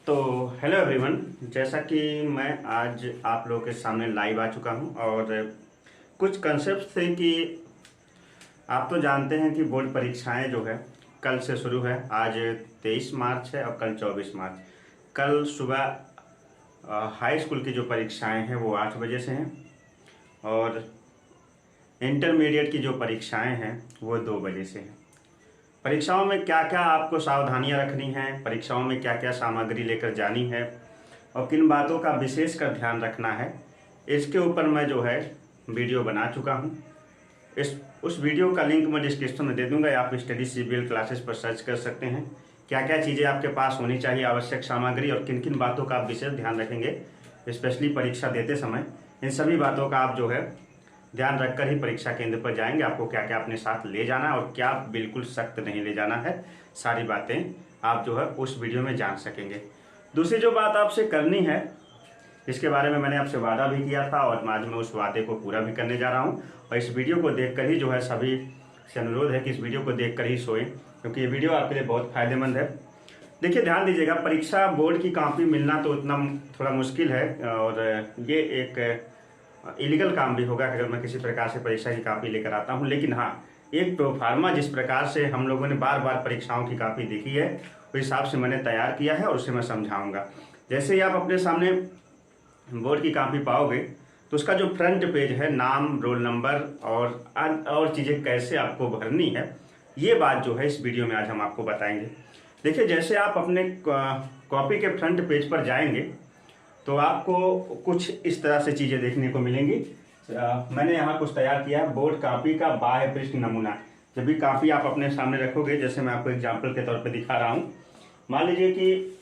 तो hello everyone, जैसा कि मैं आज आप लोगों के सामने लाइव आ चुका हूं और कुछ कंसेप्ट थे कि आप तो जानते हैं कि बोर्ड परीक्षाएं जो है कल से शुरू है। आज 23 मार्च है और कल 24 मार्च। कल सुबह हाई स्कूल की जो परीक्षाएं हैं वो 8 बजे से हैं और इंटरमीडिएट की जो परीक्षाएं हैं वो 2 बजे से हैं। परीक्षाओं में क्या क्या आपको सावधानियां रखनी हैं, परीक्षाओं में क्या क्या सामग्री लेकर जानी है और किन बातों का विशेष कर ध्यान रखना है, इसके ऊपर मैं जो है वीडियो बना चुका हूं। उस वीडियो का लिंक मैं डिस्क्रिप्शन में दे दूंगा या आप स्टडी CBL क्लासेस पर सर्च कर सकते हैं। क्या क्या चीज़ें आपके पास होनी चाहिए, आवश्यक सामग्री और किन किन बातों का आप विशेष ध्यान रखेंगे स्पेशली परीक्षा देते समय, इन सभी बातों का आप जो है ध्यान रखकर ही परीक्षा केंद्र पर जाएंगे। आपको क्या क्या अपने साथ ले जाना है और क्या बिल्कुल सख्त नहीं ले जाना है, सारी बातें आप जो है उस वीडियो में जान सकेंगे। दूसरी जो बात आपसे करनी है, इसके बारे में मैंने आपसे वादा भी किया था और आज मैं उस वादे को पूरा भी करने जा रहा हूं और इस वीडियो को देखकर ही जो है सभी से अनुरोध है कि इस वीडियो को देखकर ही सोएं, क्योंकि ये वीडियो आपके लिए बहुत फायदेमंद है। देखिए, ध्यान दीजिएगा, परीक्षा बोर्ड की कॉपी मिलना तो उतना थोड़ा मुश्किल है और ये एक इलीगल काम भी होगा अगर मैं किसी प्रकार से परीक्षा की कॉपी लेकर आता हूं। लेकिन हाँ, एक प्रोफार्मा जिस प्रकार से हम लोगों ने बार बार परीक्षाओं की कॉपी देखी है उस हिसाब से मैंने तैयार किया है और उसे मैं समझाऊंगा। जैसे ही आप अपने सामने बोर्ड की कॉपी पाओगे तो उसका जो फ्रंट पेज है, नाम, रोल नंबर और चीज़ें कैसे आपको भरनी है, ये बात जो है इस वीडियो में आज हम आपको बताएंगे। देखिए, जैसे आप अपने कॉपी के फ्रंट पेज पर जाएंगे तो आपको कुछ इस तरह से चीज़ें देखने को मिलेंगी। मैंने यहाँ कुछ तैयार किया है, बोर्ड कॉपी का बाह्य पृष्ठ नमूना। जब भी कॉपी आप अपने सामने रखोगे, जैसे मैं आपको एग्जाम्पल के तौर पे दिखा रहा हूँ, मान लीजिए कि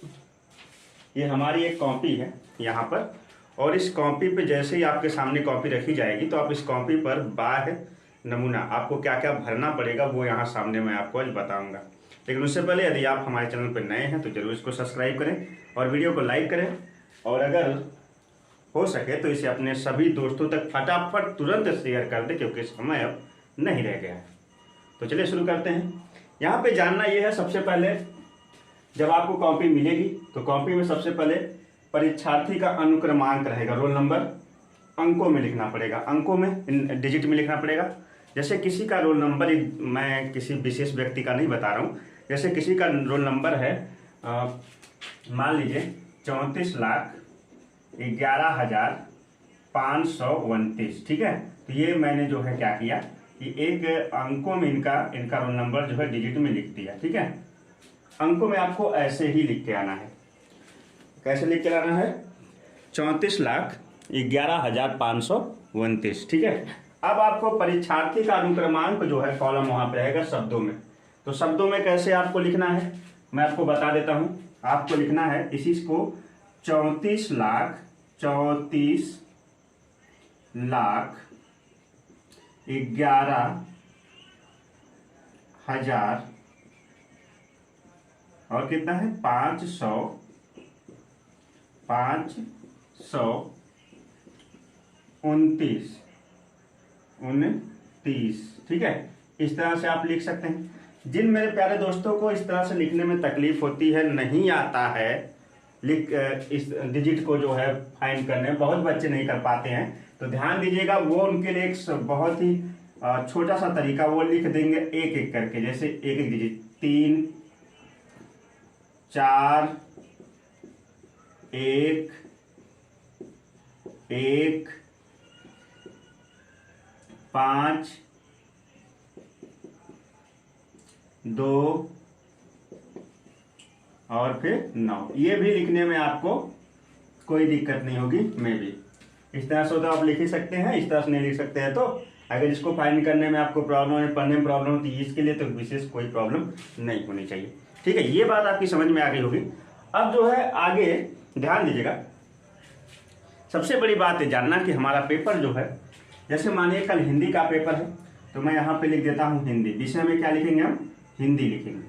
ये हमारी एक कॉपी है यहाँ पर, और इस कॉपी पे जैसे ही आपके सामने कॉपी रखी जाएगी तो आप इस कॉपी पर बाह्य नमूना आपको क्या क्या भरना पड़ेगा वो यहाँ सामने मैं आपको आज बताऊँगा। लेकिन उससे पहले यदि आप हमारे चैनल पर नए हैं तो जरूर इसको सब्सक्राइब करें और वीडियो को लाइक करें और अगर हो सके तो इसे अपने सभी दोस्तों तक फटाफट तुरंत शेयर कर दें, क्योंकि समय अब नहीं रह गया है। तो चलिए शुरू करते हैं। यहाँ पे जानना ये है, सबसे पहले जब आपको कॉपी मिलेगी तो कॉपी में सबसे पहले परीक्षार्थी का अनुक्रमांक रहेगा, रोल नंबर अंकों में लिखना पड़ेगा, अंकों में डिजिट में लिखना पड़ेगा। जैसे किसी का रोल नंबर, मैं किसी विशेष व्यक्ति का नहीं बता रहा हूँ, जैसे किसी का रोल नंबर है मान लीजिए 34,11,529, ठीक है। तो ये मैंने जो है क्या किया कि एक अंकों में इनका रोल नंबर जो है डिजिट में लिख दिया, ठीक है। अंकों में आपको ऐसे ही लिख के आना है। कैसे लिख के लाना है? 34,11,529, ठीक है। अब आपको परीक्षार्थी का अनुक्रमांक जो है कॉलम वहां पे रहेगा शब्दों में। तो शब्दों में कैसे आपको लिखना है मैं आपको बता देता हूं। आपको लिखना है इसी को 34,11,000 और कितना है 529, ठीक है। इस तरह से आप लिख सकते हैं। जिन मेरे प्यारे दोस्तों को इस तरह से लिखने में तकलीफ होती है, नहीं आता है इस डिजिट को जो है फाइंड करने, बहुत बच्चे नहीं कर पाते हैं, तो ध्यान दीजिएगा, वो उनके लिए एक बहुत ही छोटा सा तरीका, वो लिख देंगे एक एक करके। जैसे एक एक डिजिट 3, 4, 1, 1, 5, 2 और फिर 9। ये भी लिखने में आपको कोई दिक्कत नहीं होगी। मैं भी इस तरह से तो आप लिख ही सकते हैं, इस तरह से नहीं लिख सकते हैं तो अगर इसको फाइंड करने में आपको प्रॉब्लम है, पढ़ने में प्रॉब्लम होती है, इसके लिए तो विशेष कोई प्रॉब्लम नहीं होनी चाहिए, ठीक है। ये बात आपकी समझ में आ गई होगी। अब जो है आगे ध्यान दीजिएगा, सबसे बड़ी बात है जानना कि हमारा पेपर जो है, जैसे मानिए कल हिंदी का पेपर है तो मैं यहाँ पे लिख देता हूँ हिंदी। विषय में क्या लिखेंगे हम? हिंदी लिखेंगे।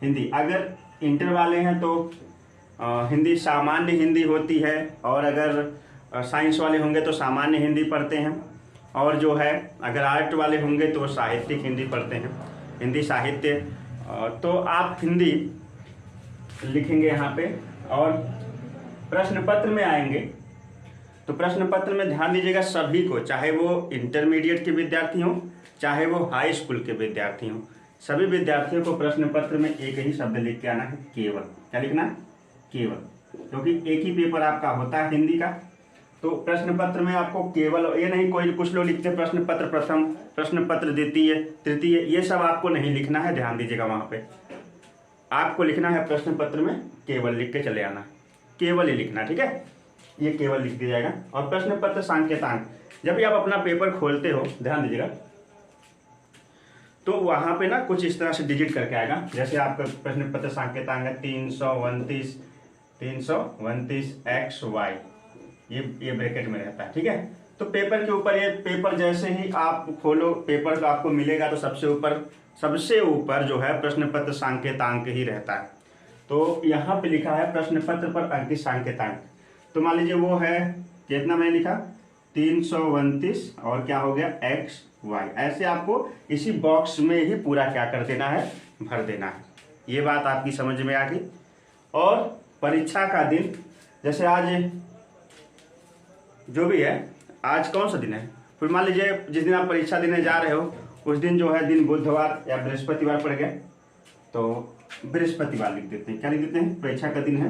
हिंदी अगर इंटर वाले हैं तो हिंदी सामान्य हिंदी होती है, और अगर साइंस वाले होंगे तो सामान्य हिंदी पढ़ते हैं, और जो है अगर आर्ट वाले होंगे तो साहित्यिक हिंदी पढ़ते हैं, हिंदी साहित्य। तो आप हिंदी लिखेंगे यहाँ पे और प्रश्न पत्र में आएंगे तो प्रश्न पत्र में ध्यान दीजिएगा, सभी को, चाहे वो इंटरमीडिएट के विद्यार्थी हों चाहे वो हाई स्कूल के विद्यार्थी हों, सभी विद्यार्थियों को प्रश्न पत्र में एक ही शब्द लिख के आना है, केवल। क्या लिखना है? केवल। क्योंकि एक ही पेपर आपका होता है हिंदी का, तो प्रश्न पत्र में आपको केवल, ये नहीं कोई कुछ लोग लिखते हैं प्रश्न पत्र प्रथम, प्रश्न पत्र द्वितीय, तृतीय, ये सब आपको नहीं लिखना है। ध्यान दीजिएगा, वहां पे आपको लिखना है प्रश्न पत्र में केवल, लिख के चले आना, केवल ही लिखना, ठीक है। ये केवल लिख दिया जाएगा। और प्रश्न पत्र सांकेतांक, जब भी आप अपना पेपर खोलते हो, ध्यान दीजिएगा, तो वहां पे ना कुछ इस तरह से डिजिट करके आएगा। जैसे आपका प्रश्न पत्र सांकेतांक है 329 XY, ये ब्रैकेट में रहता है, ठीक है। तो पेपर के ऊपर, ये पेपर जैसे ही आप खोलो, पेपर आपको मिलेगा तो सबसे ऊपर जो है प्रश्न पत्र सांकेतांक ही रहता है। तो यहाँ पे लिखा है प्रश्न पत्र पर अंकित सांकेतांक, तो मान लीजिए वो है कितना मैंने लिखा, 329 और क्या हो गया XY। ऐसे आपको इसी बॉक्स में ही पूरा क्या कर देना है, भर देना है। ये बात आपकी समझ में आ गई। और परीक्षा का दिन, जैसे आज जो भी है, आज कौन सा दिन है, फिर मान लीजिए जिस दिन आप परीक्षा देने जा रहे हो उस दिन जो है दिन बुधवार या बृहस्पतिवार पड़ गया, तो बृहस्पतिवार लिख देते हैं। क्या लिख देते हैं? परीक्षा का दिन है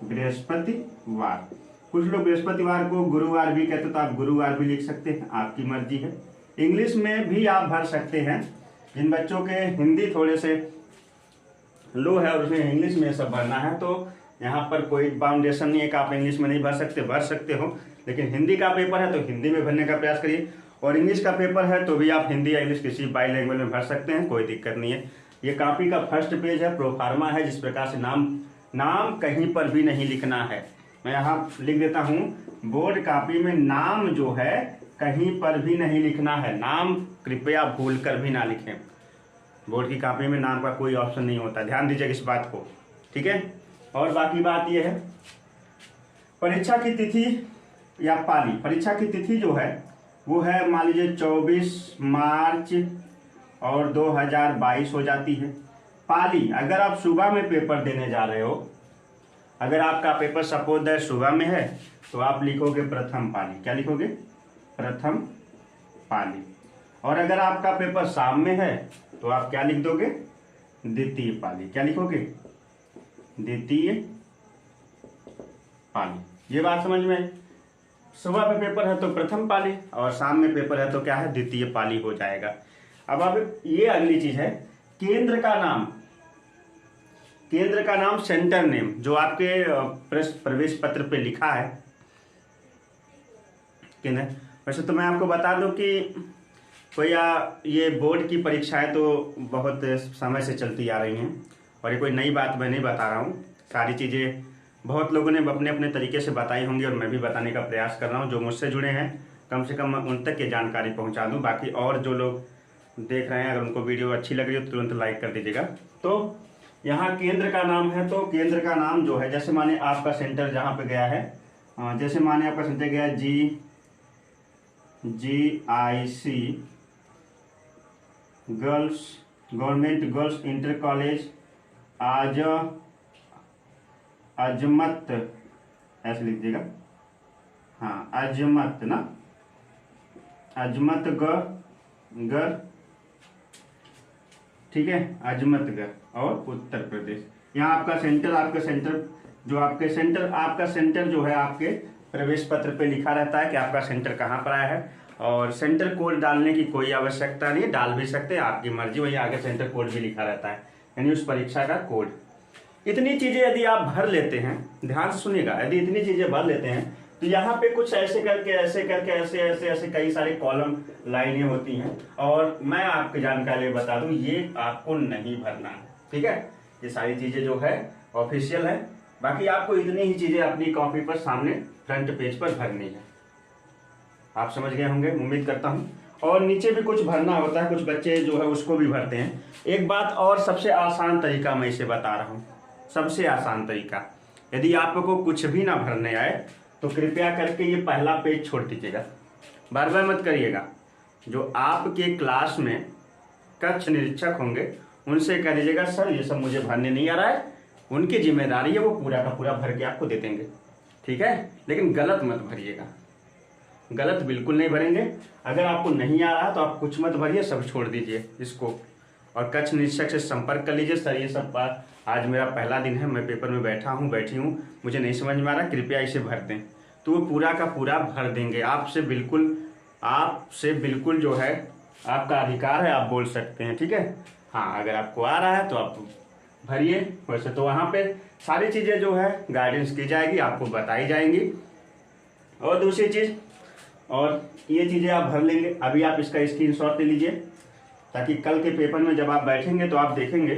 बृहस्पतिवार। कुछ लोग बृहस्पतिवार को गुरुवार भी कहते, तो आप गुरुवार भी लिख सकते हैं, आपकी मर्जी है। इंग्लिश में भी आप भर सकते हैं। जिन बच्चों के हिंदी थोड़े से लो है और उसमें इंग्लिश में सब भरना है, तो यहाँ पर कोई बाउंडेशन नहीं है कि आप इंग्लिश में नहीं भर सकते हो। लेकिन हिंदी का पेपर है तो हिंदी में भरने का प्रयास करिए, और इंग्लिश का पेपर है तो भी आप हिंदी या इंग्लिश किसी बाई लैंग्वेज में भर सकते हैं, कोई दिक्कत नहीं है। ये कॉपी का फर्स्ट पेज है, प्रोफार्मा है, जिस प्रकार से नाम कहीं पर भी नहीं लिखना है। मैं यहाँ लिख देता हूँ, बोर्ड कॉपी में नाम जो है कहीं पर भी नहीं लिखना है। नाम कृपया भूल कर भी ना लिखें, बोर्ड की कॉपी में नाम का कोई ऑप्शन नहीं होता, ध्यान दीजिएगा इस बात को, ठीक है। और बाकी बात यह है, परीक्षा की तिथि या पाली, परीक्षा की तिथि जो है वो है मान लीजिए 24 मार्च और 2022 हो जाती है। पाली, अगर आप सुबह में पेपर देने जा रहे हो, अगर आपका पेपर सपोज दैट सुबह में है तो आप लिखोगे प्रथम पाली। क्या लिखोगे? प्रथम पाली। और अगर आपका पेपर शाम में है तो आप क्या लिख दोगे? द्वितीय पाली। क्या लिखोगे? द्वितीय पाली। ये बात समझ में? सुबह में पेपर है तो प्रथम पाली और शाम में पेपर है तो क्या है? द्वितीय पाली हो जाएगा। अब ये अगली चीज है, केंद्र का नाम। केंद्र का नाम, सेंटर नेम, जो आपके प्रवेश पत्र पे लिखा है केंद्र। वैसे तो मैं आपको बता दूं कि ये बोर्ड की परीक्षाएं तो बहुत समय से चलती आ रही हैं और ये कोई नई बात मैं नहीं बता रहा हूँ। सारी चीज़ें बहुत लोगों ने अपने अपने तरीके से बताई होंगी और मैं भी बताने का प्रयास कर रहा हूँ। जो मुझसे जुड़े हैं कम से कम उन तक ये जानकारी पहुँचा दूँ। बाकी और जो लोग देख रहे हैं अगर उनको वीडियो अच्छी लग रही हो तो तुरंत लाइक कर दीजिएगा। तो यहाँ केंद्र का नाम है, तो केंद्र का नाम जो है, जैसे माने आपका सेंटर जहाँ पे गया है, जैसे माने आपका सेंटर गया GIC girls government girls inter college Azmat, ऐसे लिख दीजिएगा। हाँ, अजमत ना, अजमतगढ़, ठीक है, अजमतगढ़ और उत्तर प्रदेश। यहाँ आपका सेंटर आपका सेंटर जो है आपके प्रवेश पत्र पे लिखा रहता है कि आपका सेंटर कहाँ पर आया है। और सेंटर कोड डालने की कोई आवश्यकता नहीं है, डाल भी सकते हैं, आपकी मर्जी। वही आगे सेंटर कोड भी लिखा रहता है, यानी उस परीक्षा का कोड। इतनी चीज़ें यदि आप भर लेते हैं, ध्यान से सुनिएगा, यदि इतनी चीज़ें भर लेते हैं तो यहाँ पे कुछ ऐसे करके ऐसे कई सारे कॉलम लाइनें होती हैं। और मैं आपकी जानकारी बता दूं, ये आपको नहीं भरना है, ठीक है। ये सारी चीज़ें जो है ऑफिशियल है, बाकी आपको इतनी ही चीज़ें अपनी कॉपी पर सामने फ्रंट पेज पर भरनी है। आप समझ गए होंगे, उम्मीद करता हूँ। और नीचे भी कुछ भरना होता है, कुछ बच्चे जो है उसको भी भरते हैं। एक बात और, सबसे आसान तरीका मैं इसे बता रहा हूँ, सबसे आसान तरीका। यदि आपको कुछ भी ना भरने आए तो कृपया करके ये पहला पेज छोड़ दीजिएगा, बार बार मत करिएगा। जो आपके क्लास में कक्ष निरीक्षक होंगे उनसे कह दीजिएगा, सर ये सब मुझे भरने नहीं आ रहा है, उनकी जिम्मेदारी है, वो पूरा का पूरा भर के आपको दे देंगे, ठीक है। लेकिन गलत मत भरिएगा, गलत बिल्कुल नहीं भरेंगे। अगर आपको नहीं आ रहा तो आप कुछ मत भरिए, सब छोड़ दीजिए इसको, और कक्ष निरीक्षक से संपर्क कर लीजिए। सर ये सब बात, आज मेरा पहला दिन है, मैं पेपर में बैठी हूँ, मुझे नहीं समझ में आ रहा, कृपया इसे भर दें, तो वो पूरा का पूरा भर देंगे। आपसे बिल्कुल जो है आपका अधिकार है, आप बोल सकते हैं, ठीक है। हाँ, अगर आपको आ रहा है तो आप भरिए। वैसे तो वहाँ पे सारी चीज़ें जो है गाइडेंस की जाएगी, आपको बताई जाएंगी। और दूसरी चीज़, और ये चीज़ें आप भर लेंगे, अभी आप इसका स्क्रीनशॉट ले लीजिए, ताकि कल के पेपर में जब आप बैठेंगे तो आप देखेंगे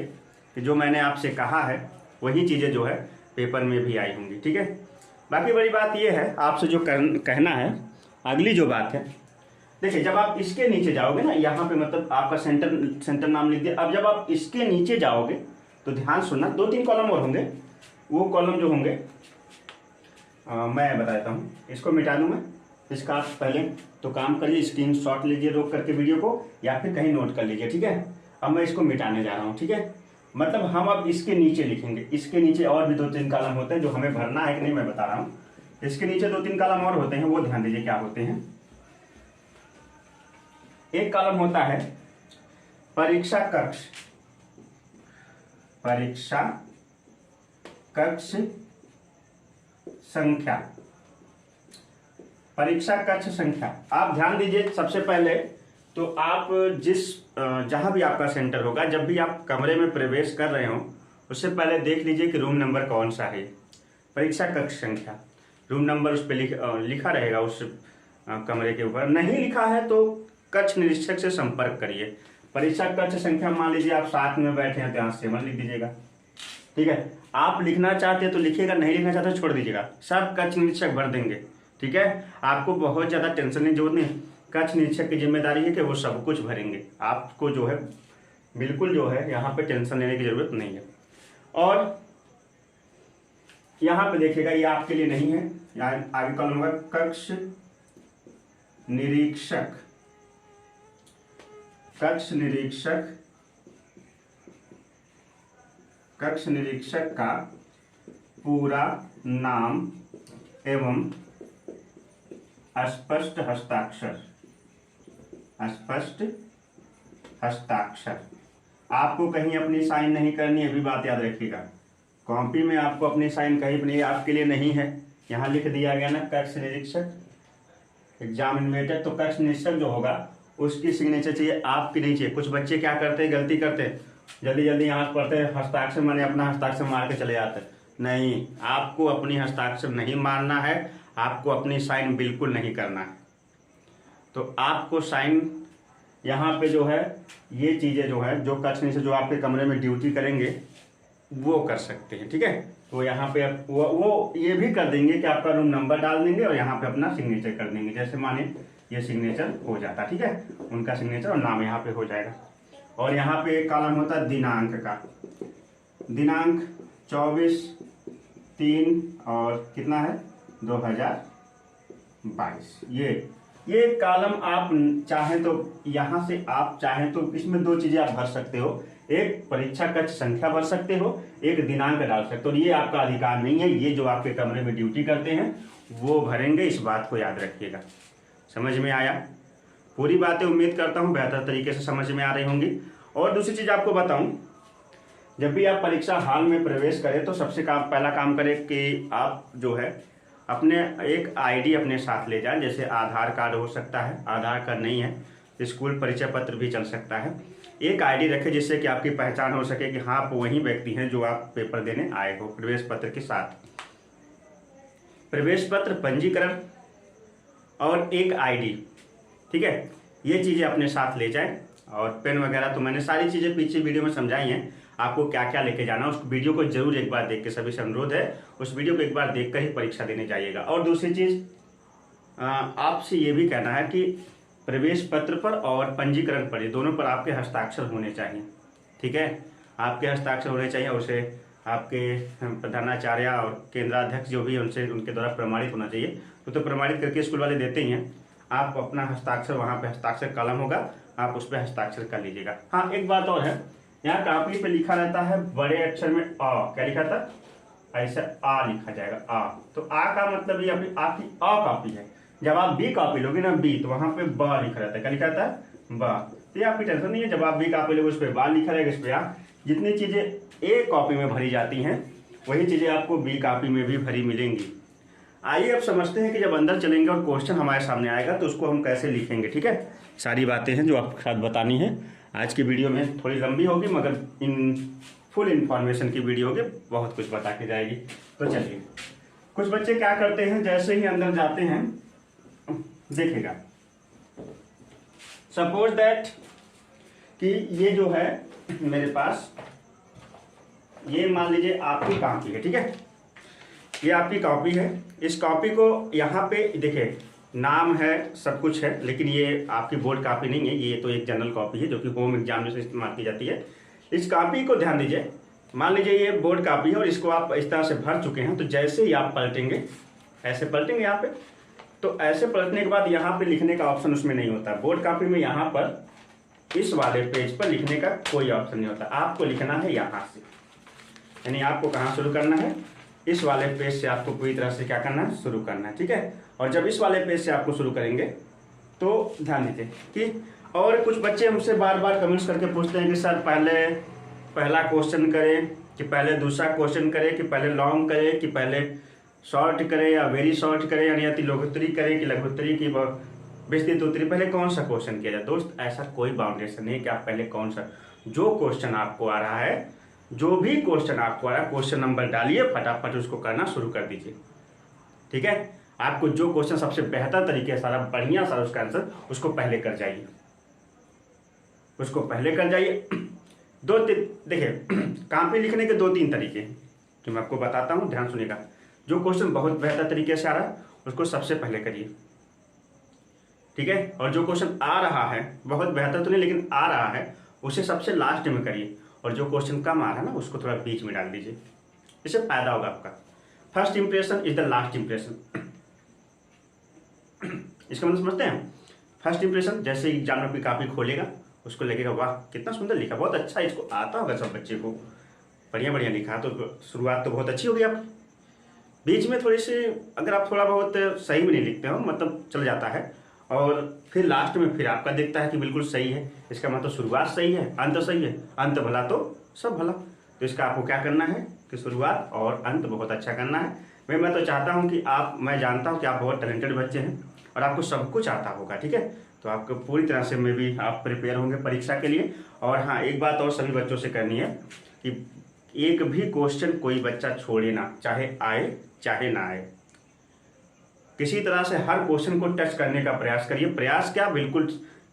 कि जो मैंने आपसे कहा है वही चीज़ें जो है पेपर में भी आई होंगी, ठीक है। बाकी बड़ी बात ये है, आपसे जो कहना है, अगली जो बात है, देखिए जब आप इसके नीचे जाओगे ना, यहाँ पे मतलब आपका सेंटर नाम लिख दिया। अब जब आप इसके नीचे जाओगे तो ध्यान सुनना, 2-3 कॉलम और होंगे, वो कॉलम जो होंगे मैं बता देता हूँ, इसको मिटा दूँ मैं। इसका आप पहले तो काम करिए, स्क्रीनशॉट लीजिए रोक करके वीडियो को, या फिर कहीं नोट कर लीजिए, ठीक है। अब मैं इसको मिटाने जा रहा हूँ, ठीक है। मतलब हम अब इसके नीचे लिखेंगे, इसके नीचे और भी 2-3 कॉलम होते हैं जो हमें भरना है कि नहीं मैं बता रहा हूँ। इसके नीचे 2-3 कॉलम और होते हैं, वो ध्यान दीजिए क्या होते हैं। एक कॉलम होता है परीक्षा कक्ष, परीक्षा कक्ष संख्या, परीक्षा कक्ष संख्या। आप ध्यान दीजिए, सबसे पहले तो आप जहां भी आपका सेंटर होगा, जब भी आप कमरे में प्रवेश कर रहे हो, उससे पहले देख लीजिए कि रूम नंबर कौन सा है। परीक्षा कक्ष संख्या, रूम नंबर उस पर लिखा रहेगा उस कमरे के ऊपर। नहीं लिखा है तो कक्ष निरीक्षक से संपर्क करिए। परीक्षा कक्ष संख्या मान लीजिए आप साथ में बैठे हैं तो यहाँ 7 लिख दीजिएगा, ठीक है। आप लिखना चाहते हैं तो लिखिएगा, नहीं लिखना चाहते तो छोड़ दीजिएगा, सब कक्ष निरीक्षक भर देंगे, ठीक है। आपको बहुत ज़्यादा टेंशन की जरूरत नहीं, कक्ष निरीक्षक की जिम्मेदारी है कि वो सब कुछ भरेंगे। आपको जो है बिल्कुल जो है यहाँ पे टेंशन लेने की जरूरत नहीं है। और यहाँ पे देखिएगा, ये आपके लिए नहीं है, यहाँ आगे कॉलम होगा कक्ष निरीक्षक, कक्ष निरीक्षक, कक्ष निरीक्षक का पूरा नाम एवं स्पष्ट हस्ताक्षर, स्पष्ट हस्ताक्षर। आपको कहीं अपनी साइन नहीं करनी है, भी बात याद रखिएगा। कॉपी में आपको अपनी साइन कहीं भी नहीं, आपके लिए नहीं है। यहाँ लिख दिया गया ना कक्ष निरीक्षक, एग्जाम इन्वेटर, तो कक्ष निरीक्षक जो होगा उसकी सिग्नेचर चाहिए, आपकी नहीं चाहिए। कुछ बच्चे क्या करते हैं, गलती करते हैं, जल्दी जल्दी यहाँ पढ़ते हैं, हस्ताक्षर माने अपना हस्ताक्षर मार के चले जाते हैं। नहीं, आपको अपनी हस्ताक्षर नहीं मारना है, आपको अपनी साइन बिल्कुल नहीं करना है। तो आपको साइन यहाँ पे जो है, ये चीज़ें जो है, जो कक्ष निरीक्षक जो आपके कमरे में ड्यूटी करेंगे वो कर सकते हैं, ठीक है। तो यहाँ पे वो ये भी कर देंगे कि आपका रूम नंबर डाल देंगे और यहाँ पे अपना सिग्नेचर कर देंगे। जैसे माने ये सिग्नेचर हो जाता, ठीक है, उनका सिग्नेचर और नाम यहाँ पे हो जाएगा। और यहाँ पे एक कॉलम होता है दिनांक का, दिनांक 24/3 और कितना है 2022। ये कॉलम आप चाहें तो यहाँ से आप चाहें तो इसमें 2 चीजें आप भर सकते हो, एक परीक्षा कक्ष संख्या भर सकते हो, एक दिनांक डाल सकते हो। ये आपका अधिकार नहीं है, ये जो आपके कमरे में ड्यूटी करते हैं वो भरेंगे, इस बात को याद रखिएगा। समझ में आया? पूरी बातें उम्मीद करता हूँ बेहतर तरीके से समझ में आ रही होंगी। और दूसरी चीज़ आपको बताऊं, जब भी आप परीक्षा हॉल में प्रवेश करें तो सबसे पहला काम करें कि आप जो है अपने एक आईडी अपने साथ ले जाएं। जैसे आधार कार्ड हो सकता है, आधार कार्ड नहीं है स्कूल परिचय पत्र भी चल सकता है। एक आईडी रखें जिससे कि आपकी पहचान हो सके कि हाँ आप वही व्यक्ति हैं जो आप पेपर देने आए हो। प्रवेश पत्र के साथ प्रवेश पत्र, पंजीकरण और एक आईडी, ठीक है, ये चीज़ें अपने साथ ले जाएं। और पेन वगैरह तो मैंने सारी चीज़ें पीछे वीडियो में समझाई हैं, आपको क्या क्या लेके जाना, उस वीडियो को जरूर एक बार देख के, सभी से अनुरोध है उस वीडियो को एक बार देखकर ही परीक्षा देने जाइएगा। और दूसरी चीज़ आपसे ये भी कहना है कि प्रवेश पत्र पर और पंजीकरण पर, दोनों पर आपके हस्ताक्षर होने चाहिए, ठीक है, आपके हस्ताक्षर होने चाहिए। और उसे आपके प्रधानाचार्य और केंद्राध्यक्ष जो भी उनसे उनके द्वारा प्रमाणित होना चाहिए। तो प्रमाणित करके स्कूल वाले देते ही हैं, आप अपना हस्ताक्षर वहाँ पे हस्ताक्षर कलम होगा, आप उस पर हस्ताक्षर कर लीजिएगा। हाँ, एक बात और है यहाँ कॉपी पे लिखा रहता है बड़े अक्षर में अ, क्या लिखा था, ऐसे आ लिखा जाएगा आ। तो आ का मतलब ये अपनी आपकी अ कॉपी है। जब आप बी कॉपी लोगे ना बी, तो वहां पे ब लिखा रहता है, क्या लिखा रहता है ब। तो ये आपकी टेंशन नहीं है, जब आप बी कॉपी लोगे उस पर बा लिखा रहेगा, इस पे आ। जितनी चीजें ए कॉपी में भरी जाती हैं वही चीजें आपको बी कॉपी में भी भरी मिलेंगी। आइए अब समझते हैं कि जब अंदर चलेंगे और क्वेश्चन हमारे सामने आएगा तो उसको हम कैसे लिखेंगे। ठीक है, सारी बातें हैं जो आपके साथ बतानी है। आज की वीडियो में थोड़ी लंबी होगी मगर इन फुल इन्फॉर्मेशन की वीडियो होगी, बहुत कुछ बता के जाएगी। तो चलिए, कुछ बच्चे क्या करते हैं, जैसे ही अंदर जाते हैं देखेगा, सपोज दैट कि ये जो है मेरे पास, ये मान लीजिए आपकी कॉपी है। ठीक है, ये आपकी कॉपी है। इस कॉपी को यहाँ पे देखिए, नाम है, सब कुछ है, लेकिन ये आपकी बोर्ड कॉपी नहीं है, ये तो एक जनरल कॉपी है जो कि होम एग्जाम में इस्तेमाल की जाती है। इस कॉपी को ध्यान दीजिए, मान लीजिए ये बोर्ड कॉपी है और इसको आप इस तरह से भर चुके हैं। तो जैसे ही आप पलटेंगे, ऐसे पलटेंगे यहाँ पे, तो ऐसे पलटने के बाद यहाँ पे लिखने का ऑप्शन उसमें नहीं होता। बोर्ड कॉपी में यहाँ पर इस वाले पेज पर लिखने का कोई ऑप्शन नहीं होता। आपको लिखना है यहाँ से, यानी आपको कहाँ शुरू करना है, इस वाले पेज से आपको पूरी तरह से क्या करना है, शुरू करना है। ठीक है, और जब इस वाले पेज से आपको शुरू करेंगे तो ध्यान दीजिए कि, और कुछ बच्चे हमसे बार बार कमेंट्स करके पूछते हैं कि सर पहले पहला क्वेश्चन करें कि पहले दूसरा क्वेश्चन करें कि पहले लॉन्ग करें कि पहले शॉर्ट करें या वेरी शॉर्ट करें, यानी अति लघुत्तरी करें कि लघुत्तरी की विस्तृत उत्तरी, पहले कौन सा क्वेश्चन किया जाए। दोस्त, ऐसा कोई बाउंडेशन नहीं है कि आप पहले कौन सा, जो क्वेश्चन आपको आ रहा है, जो भी क्वेश्चन आपको आ रहा है, क्वेश्चन नंबर डालिए, फटाफट उसको करना शुरू कर दीजिए। ठीक है, आपको जो क्वेश्चन सबसे बेहतर तरीके से सारा बढ़िया सारा उसका आंसर, उसको पहले कर जाइए, उसको पहले कर जाइए। देखिए, कॉपी लिखने के 2-3 तरीके हैं जो मैं आपको बताता हूं, ध्यान सुनिएगा। जो क्वेश्चन बहुत बेहतर तरीके से आ रहा है उसको सबसे पहले करिए। ठीक है, और जो क्वेश्चन आ रहा है, बहुत बेहतर तो नहीं लेकिन आ रहा है, उसे सबसे लास्ट में करिए। और जो क्वेश्चन कम आ रहा है ना, उसको थोड़ा बीच में डाल दीजिए, इससे फायदा होगा आपका। First impression is the last impression. इसका मतलब समझते हैं, फर्स्ट इंप्रेशन, जैसे एग्जामिनर की कॉपी खोलेगा उसको लगेगा वाह कितना सुंदर लिखा, बहुत अच्छा, इसको आता होगा सब बच्चे को, बढ़िया बढ़िया लिखा, तो शुरुआत तो बहुत अच्छी होगी आपकी। बीच में थोड़ी सी अगर आप थोड़ा बहुत सही भी नहीं लिखते हो, मतलब चल जाता है, और फिर लास्ट में फिर आपका दिखता है कि बिल्कुल सही है, इसका मतलब शुरुआत सही है, अंत सही है, अंत भला तो सब भला। तो इसका आपको क्या करना है कि शुरुआत और अंत बहुत अच्छा करना है। मैं तो चाहता हूं कि आप, मैं जानता हूं कि आप बहुत टैलेंटेड बच्चे हैं और आपको सब कुछ आता होगा। ठीक है, तो आपको पूरी तरह से में भी आप प्रिपेयर होंगे परीक्षा के लिए। और हाँ, एक बात और सभी बच्चों से करनी है कि एक भी क्वेश्चन कोई बच्चा छोड़े ना, चाहे आए चाहे ना आए, किसी तरह से हर क्वेश्चन को टच करने का प्रयास करिए। प्रयास क्या, बिल्कुल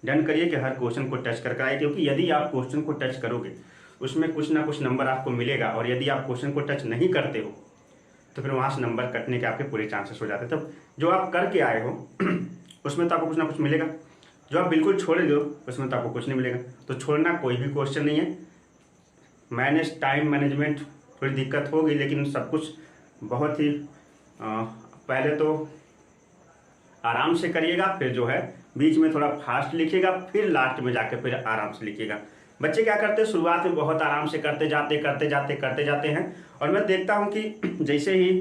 डन करिए कि हर क्वेश्चन को टच करके आए, क्योंकि यदि आप क्वेश्चन को टच करोगे उसमें कुछ ना कुछ नंबर आपको मिलेगा, और यदि आप क्वेश्चन को टच नहीं करते हो तो फिर वहाँ से नंबर कटने के आपके पूरे चांसेस हो जाते हैं। तब जो आप करके आए हो उसमें तो आपको कुछ ना कुछ मिलेगा, जो आप बिल्कुल छोड़ दो उसमें तो आपको कुछ नहीं मिलेगा। तो छोड़ना कोई भी क्वेश्चन नहीं है। टाइम मैनेजमेंट थोड़ी दिक्कत होगी, लेकिन सब कुछ बहुत ही पहले तो आराम से करिएगा, फिर जो है बीच में थोड़ा फास्ट लिखिएगा, फिर लास्ट में जाके फिर आराम से लिखिएगा। बच्चे क्या करते हैं, शुरुआत में बहुत आराम से करते जाते हैं, और मैं देखता हूं कि जैसे ही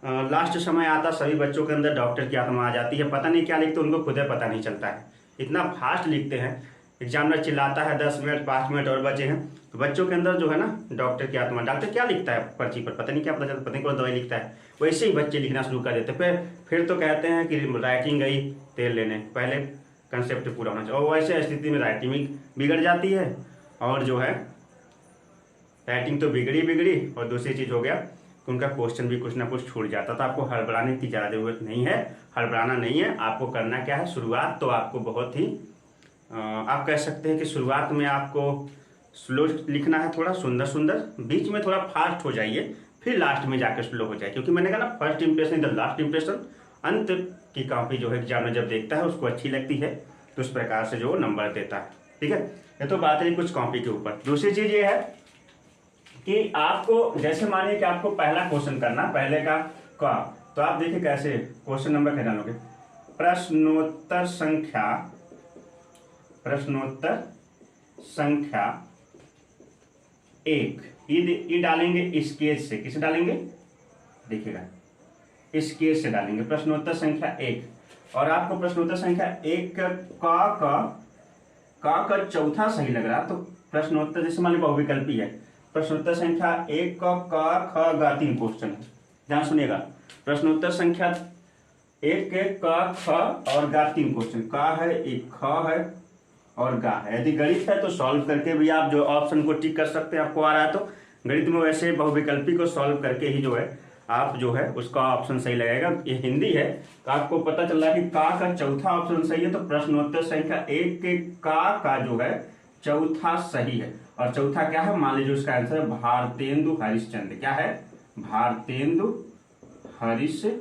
लास्ट समय आता, सभी बच्चों के अंदर डॉक्टर की आत्मा आ जाती है। पता नहीं क्या लिखते उनको खुद पता नहीं चलता है, इतना फास्ट लिखते हैं। एग्जामिनर चिल्लाता है 10 मिनट 5 मिनट और बचे हैं, तो बच्चों के अंदर जो है ना डॉक्टर की आत्मा, डॉक्टर क्या लिखता है पर्ची पर, पता नहीं क्या पता चलता, पता नहीं कौन दवाई लिखता है, वैसे ही बच्चे लिखना शुरू कर देते। फिर तो कहते हैं कि राइटिंग गई तेल लेने, पहले कंसेप्ट पूरा होना चाहिए। और वैसे स्थिति में राइटिंग बिगड़ जाती है, और जो है राइटिंग तो बिगड़ी, और दूसरी चीज़ हो गया कि उनका क्वेश्चन भी कुछ ना कुछ छूट जाता। तो आपको हड़बड़ाने की ज़्यादा जरूरत नहीं है, हड़बड़ाना नहीं है। आपको करना क्या है, शुरुआत तो आपको बहुत ही आप कह सकते हैं कि शुरुआत में आपको स्लो लिखना है, थोड़ा सुंदर, बीच में थोड़ा फास्ट हो जाइए, फिर लास्ट में जाकर स्लो हो जाए। क्योंकि मैंने कहा ना, first impression the last impression. अंत की कॉपी जो है एग्जामिनर जब देखता है उसको अच्छी लगती है, तो उस प्रकार से जो नंबर देता है। ठीक है, ये तो बात है कुछ कॉपी के ऊपर। दूसरी चीज ये है कि आपको, जैसे मानिए कि आपको पहला क्वेश्चन करना, पहले का तो आप देखिए कैसे क्वेश्चन नंबर क्या डालोगे, प्रश्नोत्तर संख्या एक, ये डालेंगे स्केच से। किसे डालेंगे? देखिएगा, स्केच से डालेंगे। प्रश्नोत्तर संख्या 1। और आपको प्रश्नोत्तर संख्या 1 का चौथा सही लग रहा, तो प्रश्नोत्तर जैसे मान लीजिए बहुविकल्पी है, प्रश्नोत्तर संख्या 1 का ख ग 3 क्वेश्चन है। ध्यान सुनिएगा, प्रश्नोत्तर संख्या 1 के क ख और ग 3 क्वेश्चन। का है, एक ख है और गा है। यदि गणित है तो सॉल्व करके भी आप जो ऑप्शन को टिक कर सकते हैं, आपको आ रहा है तो। गणित में वैसे बहुविकल्पी को सॉल्व करके ही जो है आप जो है उसका ऑप्शन सही लगेगा। ये हिंदी है तो आपको पता चल रहा है कि का चौथा ऑप्शन सही है, तो प्रश्नोत्तर संख्या 1 के का जो है चौथा सही है। और चौथा क्या है? मान लीजिए उसका आंसर है भारतेंदु हरिश्चंद्र। क्या है? भारतेंदु हरिश्चंद्र।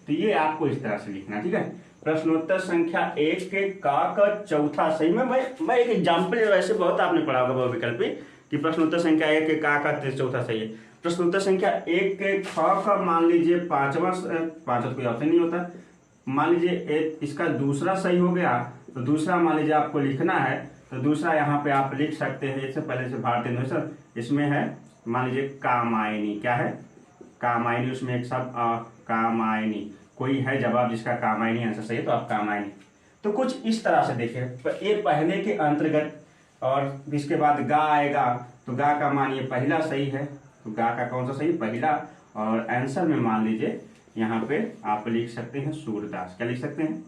तो ये आपको इस तरह से लिखना, ठीक है। प्रश्नोत्तर संख्या 1 के का चौथा सही में मैं एक एग्जाम्पल, वैसे बहुत आपने पढ़ा होगा बहुविकल्पी कि प्रश्नोत्तर संख्या 1 के का चौथा सही है। प्रश्नोत्तर संख्या 1 के ख का मान लीजिए पांचवा कोई ऑप्शन नहीं होता, मान लीजिए इसका दूसरा सही हो गया, तो दूसरा मान लीजिए आपको लिखना है, तो दूसरा यहाँ पे आप लिख सकते हैं। इससे पहले से भारतीय सर इसमें है मान लीजिए कामायनी। क्या है? कामायनी। उसमें एक शब्द कामायनी, कोई है जवाब जिसका कामायनी आंसर सही है, तो आप कामायनी। तो कुछ इस तरह से देखिए, ये पहले के अंतर्गत, और इसके बाद गा आएगा, तो गा का मान ये पहला सही है, तो गा का कौन सा सही? पहला। और आंसर में मान लीजिए यहाँ पे आप लिख सकते हैं सूरदास। क्या लिख सकते हैं?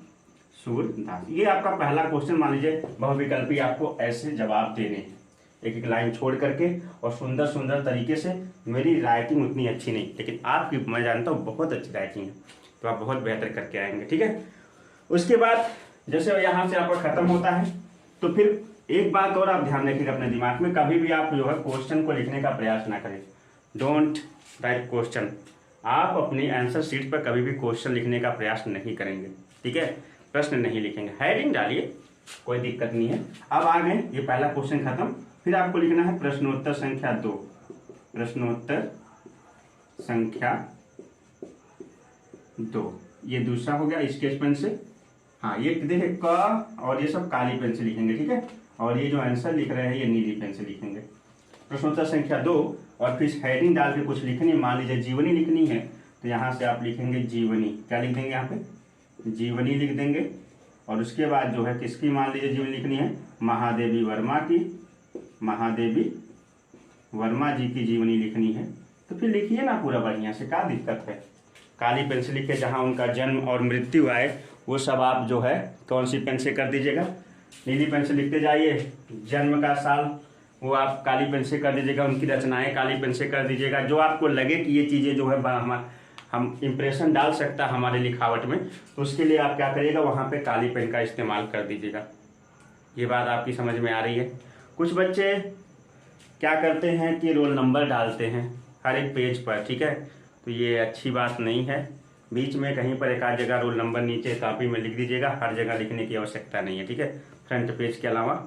सूरदास। ये आपका पहला क्वेश्चन। मान लीजिए बहुविकल्पी आपको ऐसे जवाब देने हैं, एक एक लाइन छोड़ करके और सुंदर सुंदर तरीके से। मेरी राइटिंग उतनी अच्छी नहीं, लेकिन आपकी मैं जानता हूँ बहुत अच्छी राइटिंग है, तो आप बहुत बेहतर करके आएंगे, ठीक है। उसके बाद जैसे यहाँ से आपका खत्म होता है, तो फिर एक बात और आप ध्यान रखिएगा अपने दिमाग में, कभी भी आप जो है क्वेश्चन को लिखने का प्रयास ना करें। Don't write question. आप अपनी आंसर शीट पर कभी भी क्वेश्चन लिखने का प्रयास नहीं करेंगे, ठीक है। प्रश्न नहीं लिखेंगे, हेडिंग डालिए, कोई दिक्कत नहीं है। अब आ गए, ये पहला क्वेश्चन खत्म। फिर आपको लिखना है प्रश्नोत्तर संख्या 2। प्रश्नोत्तर संख्या 2, ये दूसरा हो गया स्केच पेन से। हाँ, ये देखिए क और ये सब काली पेन से लिखेंगे, ठीक है। और ये जो आंसर लिख रहे हैं ये नीली पेन से लिखेंगे। प्रश्नोत्तर संख्या 2, और फिर हेडिंग डाल के कुछ लिखनी, मान लीजिए जीवनी लिखनी है, तो यहाँ से आप लिखेंगे जीवनी। क्या लिख देंगे? यहाँ पे जीवनी लिख देंगे। और उसके बाद जो है किसकी मान लीजिए जीवनी लिखनी है? महादेवी वर्मा की, महादेवी वर्मा जी की जीवनी लिखनी है। तो फिर लिखिए ना पूरा बढ़िया से, क्या दिक्कत है। काली पेन से लिखे, जहाँ उनका जन्म और मृत्यु आए वो सब आप जो है कौन सी पेन से कर दीजिएगा? नीली पेन से लिखते जाइए। जन्म का साल वो आप काली पेन से कर दीजिएगा, उनकी रचनाएं काली पेन से कर दीजिएगा। जो आपको लगे कि ये चीज़ें जो है हम इम्प्रेशन डाल सकता है हमारे लिखावट में, तो उसके लिए आप क्या करिएगा, वहाँ पे काली पेन का इस्तेमाल कर दीजिएगा। ये बात आपकी समझ में आ रही है। कुछ बच्चे क्या करते हैं कि रोल नंबर डालते हैं हर एक पेज पर, ठीक है, तो ये अच्छी बात नहीं है। बीच में कहीं पर एक आध जगह रोल नंबर नीचे कॉपी में लिख दीजिएगा, हर जगह लिखने की आवश्यकता नहीं है, ठीक है। फ्रंट पेज के अलावा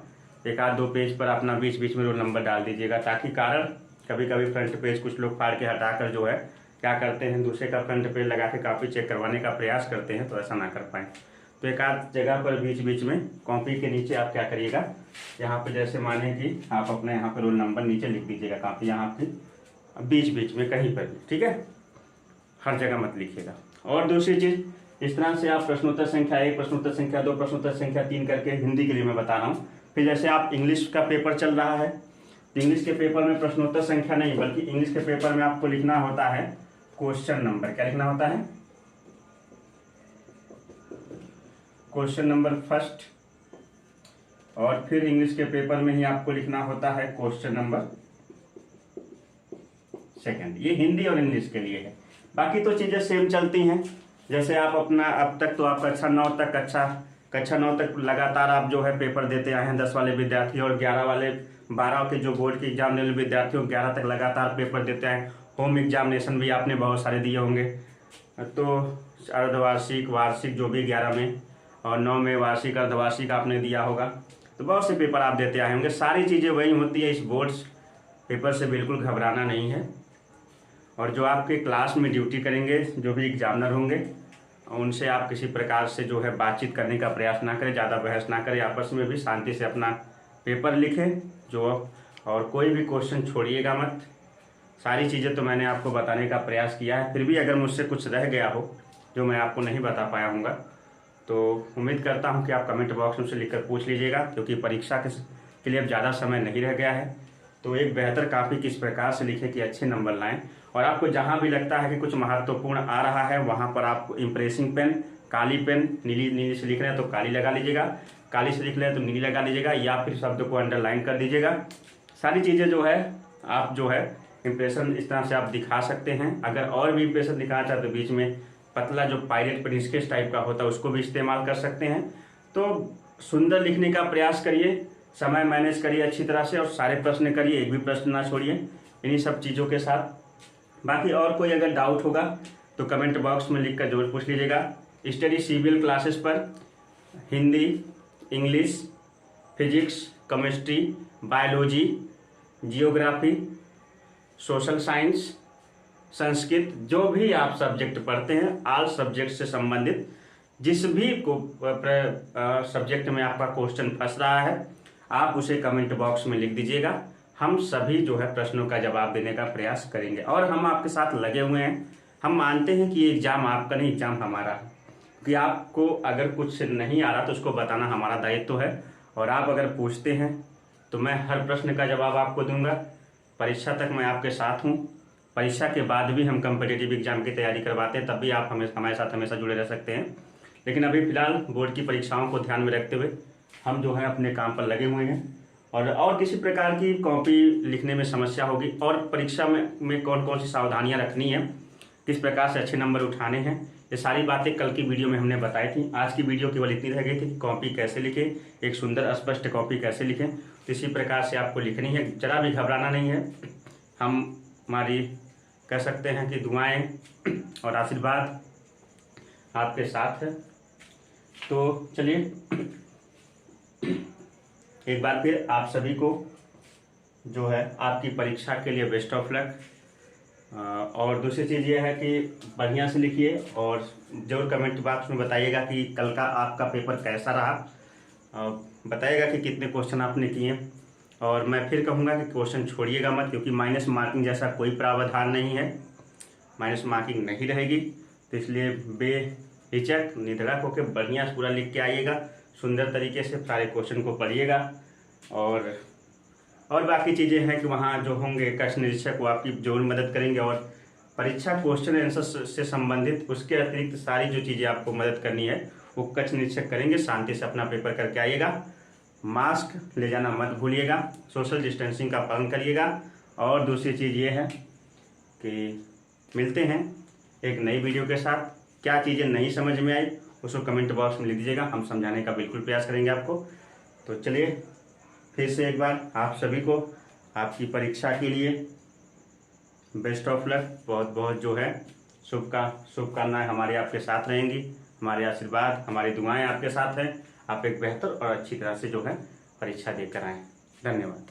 एक आध दो पेज पर अपना बीच बीच में रोल नंबर डाल दीजिएगा, ताकि कारण कभी कभी फ्रंट पेज कुछ लोग फाड़ के हटाकर जो है क्या करते हैं, दूसरे का फ्रंट पेज लगा के कॉपी चेक करवाने का प्रयास करते हैं, तो ऐसा ना कर पाएँ। तो एक आध जगह पर बीच बीच में कॉपी के नीचे आप क्या करिएगा, यहाँ पे जैसे माने कि आप अपने यहाँ पे रोल नंबर नीचे लिख दीजिएगा, कॉपी यहाँ पे बीच बीच में कहीं पर भी, ठीक है, हर जगह मत लिखिएगा। और दूसरी चीज़, इस तरह से आप प्रश्नोत्तर संख्या 1, प्रश्नोत्तर संख्या 2, प्रश्नोत्तर संख्या 3 करके, हिंदी के लिए मैं बता रहा हूँ। फिर जैसे आप इंग्लिश का पेपर चल रहा है, तो इंग्लिश के पेपर में प्रश्नोत्तर संख्या नहीं, बल्कि इंग्लिश के पेपर में आपको लिखना होता है क्वेश्चन नंबर। क्या लिखना होता है? Question number first. और फिर इंग्लिश के पेपर में ही आपको लिखना होता है क्वेश्चन नंबर सेकंड। ये हिंदी और इंग्लिश के लिए है, बाकी तो चीज़ें सेम चलती हैं। जैसे आप अपना अब तक तो आप कक्षा 9 तक लगातार आप जो है पेपर देते आए हैं, 10 वाले विद्यार्थी और 11 वाले 12 के जो बोर्ड के एग्जाम देने वाले विद्यार्थियों 11 तक लगातार पेपर देते आए। होम एग्जामिनेशन भी आपने बहुत सारे दिए होंगे, तो अर्धवार्षिक, वार्षिक जो भी 11 में, और 9 में वार्षिक, अर्धवार्षिक आपने दिया होगा। तो बहुत से पेपर आप देते आए होंगे, सारी चीज़ें वही होती है। इस बोर्ड्स पेपर से बिल्कुल घबराना नहीं है। और जो आपके क्लास में ड्यूटी करेंगे, जो भी एग्जामिनर होंगे, उनसे आप किसी प्रकार से जो है बातचीत करने का प्रयास ना करें, ज़्यादा बहस ना करें, आपस में भी शांति से अपना पेपर लिखें जो, और कोई भी क्वेश्चन छोड़िएगा मत। सारी चीज़ें तो मैंने आपको बताने का प्रयास किया है, फिर भी अगर मुझसे कुछ रह गया हो जो मैं आपको नहीं बता पाया हूँगा तो उम्मीद करता हूँ कि आप कमेंट बॉक्स में से लिखकर पूछ लीजिएगा, क्योंकि परीक्षा के लिए अब ज़्यादा समय नहीं रह गया है। तो एक बेहतर कॉपी किस प्रकार से लिखें कि अच्छे नंबर लाएं, और आपको जहाँ भी लगता है कि कुछ महत्वपूर्ण आ रहा है वहाँ पर आप इम्प्रेसिंग पेन, काली पेन, नीली से लिख रहे हैं तो काली लगा लीजिएगा, काली से लिख रहे हैं तो नीली लगा लीजिएगा, या फिर शब्द को अंडरलाइन कर दीजिएगा। सारी चीज़ें जो है आप जो है इम्प्रेशन इस तरह से आप दिखा सकते हैं। अगर और भी इम्प्रेशन दिखाना चाहते तो बीच में पतला जो पायरेट पेन स्केच टाइप का होता है उसको भी इस्तेमाल कर सकते हैं। तो सुंदर लिखने का प्रयास करिए, समय मैनेज करिए अच्छी तरह से, और सारे प्रश्न करिए, एक भी प्रश्न ना छोड़िए इन्हीं सब चीज़ों के साथ। बाकी और कोई अगर डाउट होगा तो कमेंट बॉक्स में लिख कर जरूर पूछ लीजिएगा। स्टडी CBL क्लासेस पर Hindi, English, physics, chemistry, biology, geography, social science, Sanskrit, जो भी आप सब्जेक्ट पढ़ते हैं, ऑल सब्जेक्ट से संबंधित जिस भी सब्जेक्ट में आपका क्वेश्चन फंस रहा है आप उसे कमेंट बॉक्स में लिख दीजिएगा। हम सभी जो है प्रश्नों का जवाब देने का प्रयास करेंगे, और हम आपके साथ लगे हुए हैं। हम मानते हैं कि ये एग्ज़ाम आपका नहीं, एग्ज़ाम हमारा है, कि आपको अगर कुछ नहीं आ रहा तो उसको बताना हमारा दायित्व है, और आप अगर पूछते हैं तो मैं हर प्रश्न का जवाब आपको दूंगा। परीक्षा तक मैं आपके साथ हूँ, परीक्षा के बाद भी हम कम्पिटिटिव एग्जाम की तैयारी करवाते हैं, तब भी आप हमारे साथ हमेशा जुड़े रह सकते हैं। लेकिन अभी फ़िलहाल बोर्ड की परीक्षाओं को ध्यान में रखते हुए हम जो है अपने काम पर लगे हुए हैं। और किसी प्रकार की कॉपी लिखने में समस्या होगी, और परीक्षा में कौन कौन सी सावधानियाँ रखनी है, किस प्रकार से अच्छे नंबर उठाने हैं, ये सारी बातें कल की वीडियो में हमने बताई थी। आज की वीडियो केवल इतनी रह गई थी कि कॉपी कैसे लिखें, एक सुंदर स्पष्ट कॉपी कैसे लिखें। तो इसी प्रकार से आपको लिखनी है, जरा भी घबराना नहीं है। हमारी कह सकते हैं कि दुआएं और आशीर्वाद आपके साथ है। तो चलिए एक बार फिर आप सभी को जो है आपकी परीक्षा के लिए बेस्ट ऑफ लक। और दूसरी चीज़ ये है कि बढ़िया से लिखिए, और ज़रूर कमेंट बॉक्स में बताइएगा कि कल का आपका पेपर कैसा रहा, बताइएगा कि कितने क्वेश्चन आपने किए। और मैं फिर कहूँगा कि क्वेश्चन छोड़िएगा मत, क्योंकि माइनस मार्किंग जैसा कोई प्रावधान नहीं है, माइनस मार्किंग नहीं रहेगी। तो इसलिए बेहिचक निधड़क होकर बढ़िया से पूरा लिख के आइएगा, सुंदर तरीके से सारे क्वेश्चन को पढ़िएगा। और बाकी चीज़ें हैं कि वहाँ जो होंगे कक्ष निरीक्षक वो आपकी जरूर मदद करेंगे, और परीक्षा क्वेश्चन आंसर से संबंधित उसके अतिरिक्त सारी जो चीज़ें आपको मदद करनी है वो कक्ष निरीक्षक करेंगे। शांति से अपना पेपर करके आइएगा, मास्क ले जाना मत भूलिएगा, सोशल डिस्टेंसिंग का पालन करिएगा। और दूसरी चीज़ ये है कि मिलते हैं एक नई वीडियो के साथ। क्या चीज़ें नहीं समझ में आई उसको कमेंट बॉक्स में लिख दीजिएगा, हम समझाने का बिल्कुल प्रयास करेंगे आपको। तो चलिए फिर से एक बार आप सभी को आपकी परीक्षा के लिए बेस्ट ऑफ लक, बहुत बहुत जो है शुभकामनाएं हमारी आपके साथ रहेंगी, हमारे आशीर्वाद हमारी दुआएं आपके साथ हैं। आप एक बेहतर और अच्छी तरह से जो है परीक्षा देकर आएँ। धन्यवाद।